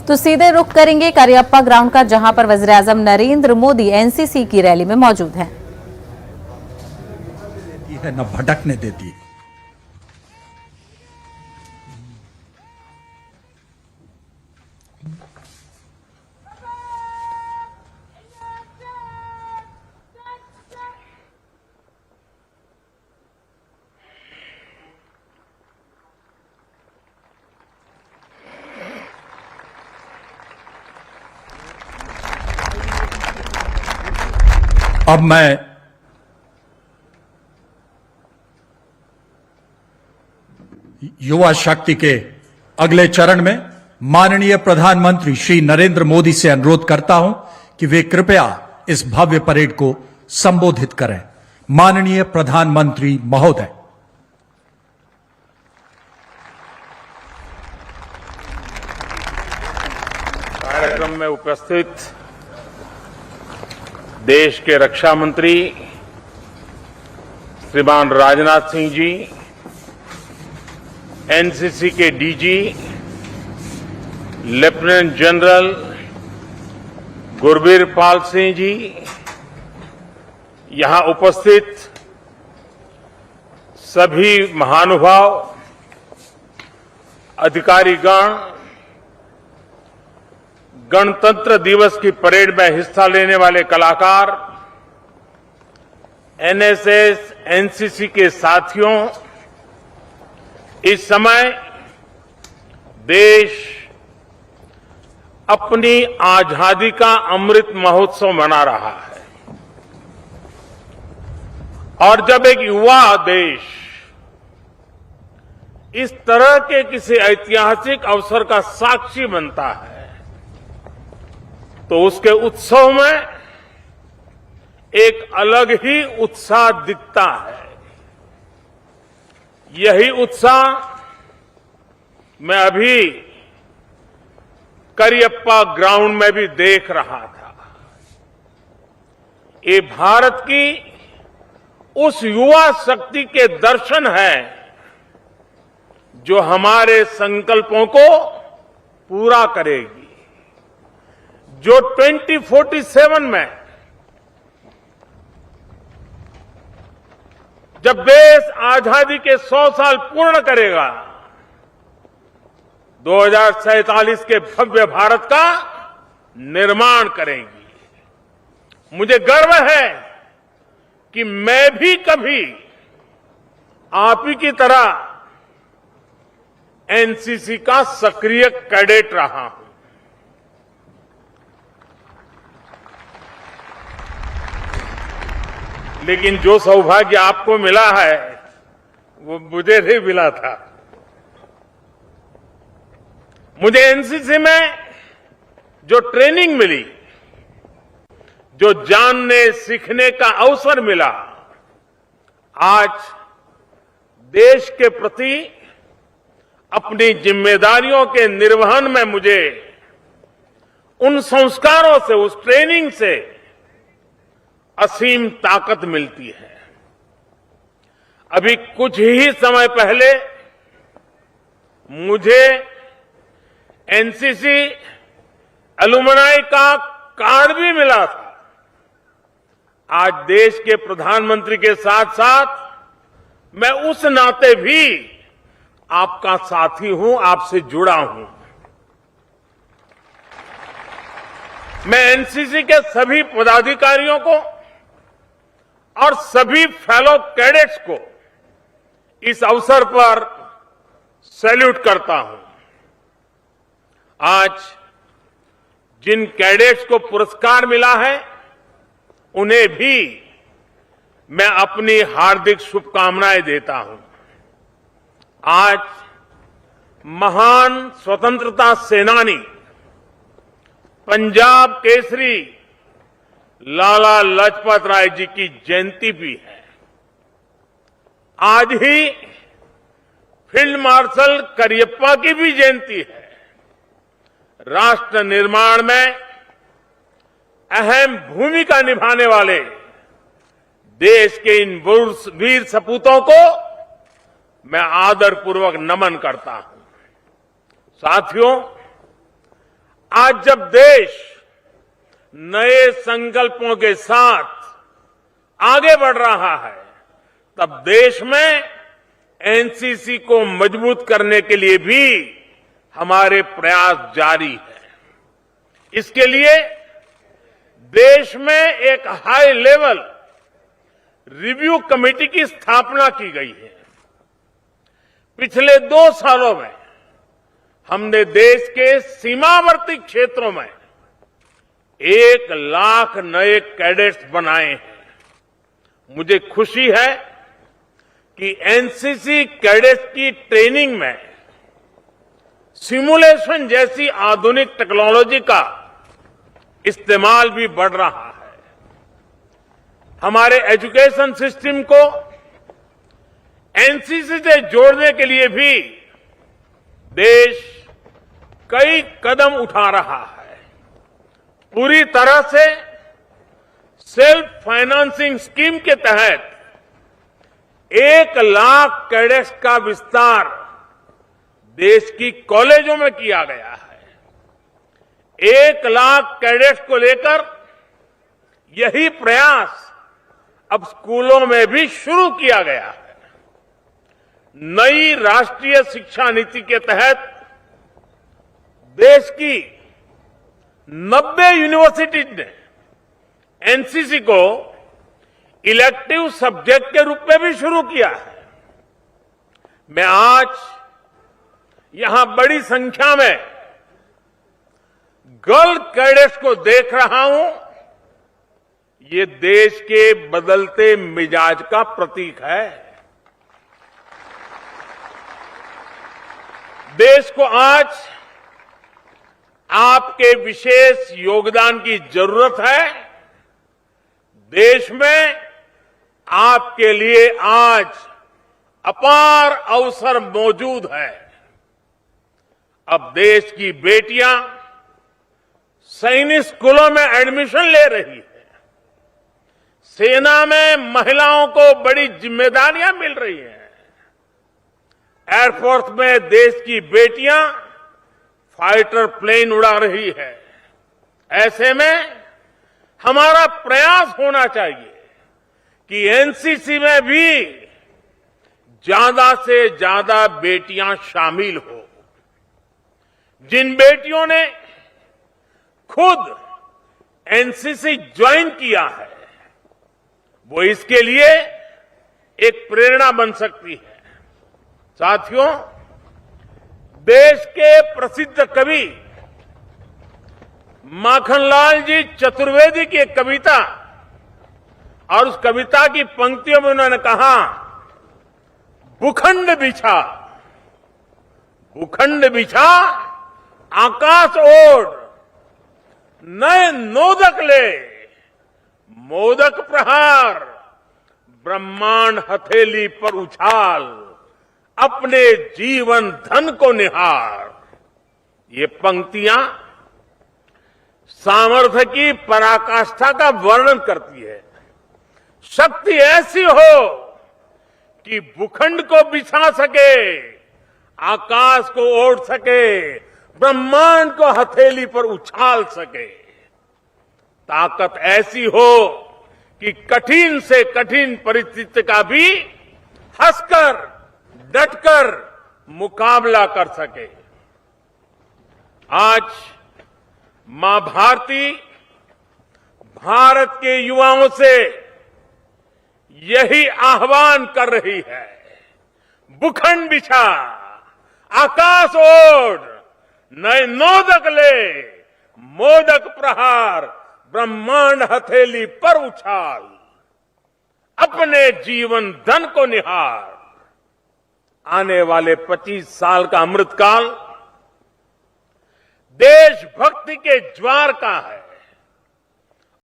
तो सीधे रुख करेंगे करियप्पा ग्राउंड का, जहां पर वज़ीर-ए-आज़म नरेंद्र मोदी एनसीसी की रैली में मौजूद हैं। न भटकने देती है। अब मैं युवा शक्ति के अगले चरण में माननीय प्रधानमंत्री श्री नरेंद्र मोदी से अनुरोध करता हूं कि वे कृपया इस भव्य परेड को संबोधित करें। माननीय प्रधानमंत्री महोदय। कार्यक्रम में उपस्थित देश के रक्षा मंत्री श्रीमान राजनाथ सिंह जी, एनसीसी के DG lieutenant general Gurbir Pal Singh ji, यहां उपस्थित सभी महानुभाव, अधिकारीगण, गणतंत्र दिवस की परेड में हिस्सा लेने वाले कलाकार, एनएसएस, एनसीसी के साथियों, इस समय देश अपनी आजादी का अमृत महोत्सव मना रहा है। और जब एक युवा देश इस तरह के किसी ऐतिहासिक अवसर का साक्षी बनता है, तो उसके उत्सव में एक अलग ही उत्साह दिखता है। यही उत्साह मैं अभी करियप्पा ग्राउंड में भी देख रहा था। ये भारत की उस युवा शक्ति के दर्शन है जो हमारे संकल्पों को पूरा करेगी, जो 2047 में जब देश आजादी के 100 साल पूर्ण करेगा, 2047 के भव्य भारत का निर्माण करेंगी। मुझे गर्व है कि मैं भी कभी आप ही की तरह एनसीसी का सक्रिय कैडेट रहा हूं। लेकिन जो सौभाग्य आपको मिला है वो मुझे नहीं मिला था। मुझे एनसीसी में जो ट्रेनिंग मिली, जो जानने सीखने का अवसर मिला, आज देश के प्रति अपनी जिम्मेदारियों के निर्वहन में मुझे उन संस्कारों से, उस ट्रेनिंग से असीम ताकत मिलती है। अभी कुछ ही समय पहले मुझे एनसीसी एलुमनाई का कार्ड भी मिला था। आज देश के प्रधानमंत्री के साथ साथ मैं उस नाते भी आपका साथी हूं, आपसे जुड़ा हूं। मैं एनसीसी के सभी पदाधिकारियों को और सभी फेलो कैडेट्स को इस अवसर पर सैल्यूट करता हूं। आज जिन कैडेट्स को पुरस्कार मिला है, उन्हें भी मैं अपनी हार्दिक शुभकामनाएं देता हूं। आज महान स्वतंत्रता सेनानी, पंजाब केसरी लाला लाजपत राय जी की जयंती भी है। आज ही फील्ड मार्शल करियप्पा की भी जयंती है। राष्ट्र निर्माण में अहम भूमिका निभाने वाले देश के इन वीर सपूतों को मैं आदरपूर्वक नमन करता हूं। साथियों, आज जब देश नए संकल्पों के साथ आगे बढ़ रहा है, तब देश में एनसीसी को मजबूत करने के लिए भी हमारे प्रयास जारी है। इसके लिए देश में एक हाई लेवल रिव्यू कमेटी की स्थापना की गई है। पिछले 2 सालों में हमने देश के सीमावर्ती क्षेत्रों में 1 लाख नए कैडेट्स बनाए हैं। मुझे खुशी है कि एनसीसी कैडेट्स की ट्रेनिंग में सिमुलेशन जैसी आधुनिक टेक्नोलॉजी का इस्तेमाल भी बढ़ रहा है। हमारे एजुकेशन सिस्टम को एनसीसी से जोड़ने के लिए भी देश कई कदम उठा रहा है। पूरी तरह से सेल्फ फाइनेंसिंग स्कीम के तहत 1 लाख कैडेट्स का विस्तार देश की कॉलेजों में किया गया है। 1 लाख कैडेट्स को लेकर यही प्रयास अब स्कूलों में भी शुरू किया गया है। नई राष्ट्रीय शिक्षा नीति के तहत देश की 90 यूनिवर्सिटीज ने एनसीसी को इलेक्टिव सब्जेक्ट के रूप में भी शुरू किया है। मैं आज यहां बड़ी संख्या में गर्ल कैडेट्स को देख रहा हूं। ये देश के बदलते मिजाज का प्रतीक है। देश को आज आपके विशेष योगदान की जरूरत है। देश में आपके लिए आज अपार अवसर मौजूद है। अब देश की बेटियां सैनिक स्कूलों में एडमिशन ले रही है। सेना में महिलाओं को बड़ी जिम्मेदारियां मिल रही हैं। एयरफोर्स में देश की बेटियां फाइटर प्लेन उड़ा रही है। ऐसे में हमारा प्रयास होना चाहिए कि एनसीसी में भी ज्यादा से ज्यादा बेटियां शामिल हो। जिन बेटियों ने खुद एनसीसी ज्वाइन किया है, वो इसके लिए एक प्रेरणा बन सकती है। साथियों, देश के प्रसिद्ध कवि माखनलाल जी चतुर्वेदी की एक कविता, और उस कविता की पंक्तियों में उन्होंने कहा, भूखंड बिछा, भूखंड बिछा आकाश ओढ़, नए नोदक ले, मोदक प्रहार, ब्रह्मांड हथेली पर उछाल, अपने जीवन धन को निहार। ये पंक्तियां सामर्थ्य की पराकाष्ठा का वर्णन करती है। शक्ति ऐसी हो कि भूखंड को बिछा सके, आकाश को ओढ़ सके, ब्रह्मांड को हथेली पर उछाल सके। ताकत ऐसी हो कि कठिन से कठिन परिस्थिति का भी हंसकर, डटकर मुकाबला कर सके। आज मां भारती भारत के युवाओं से यही आह्वान कर रही है, भूखंड बिछा, आकाश ओढ़, नए नोदक ले, मोदक प्रहार, ब्रह्मांड हथेली पर उछाल, अपने जीवन धन को निहार। आने वाले 25 साल का अमृतकाल देशभक्ति के ज्वार का है।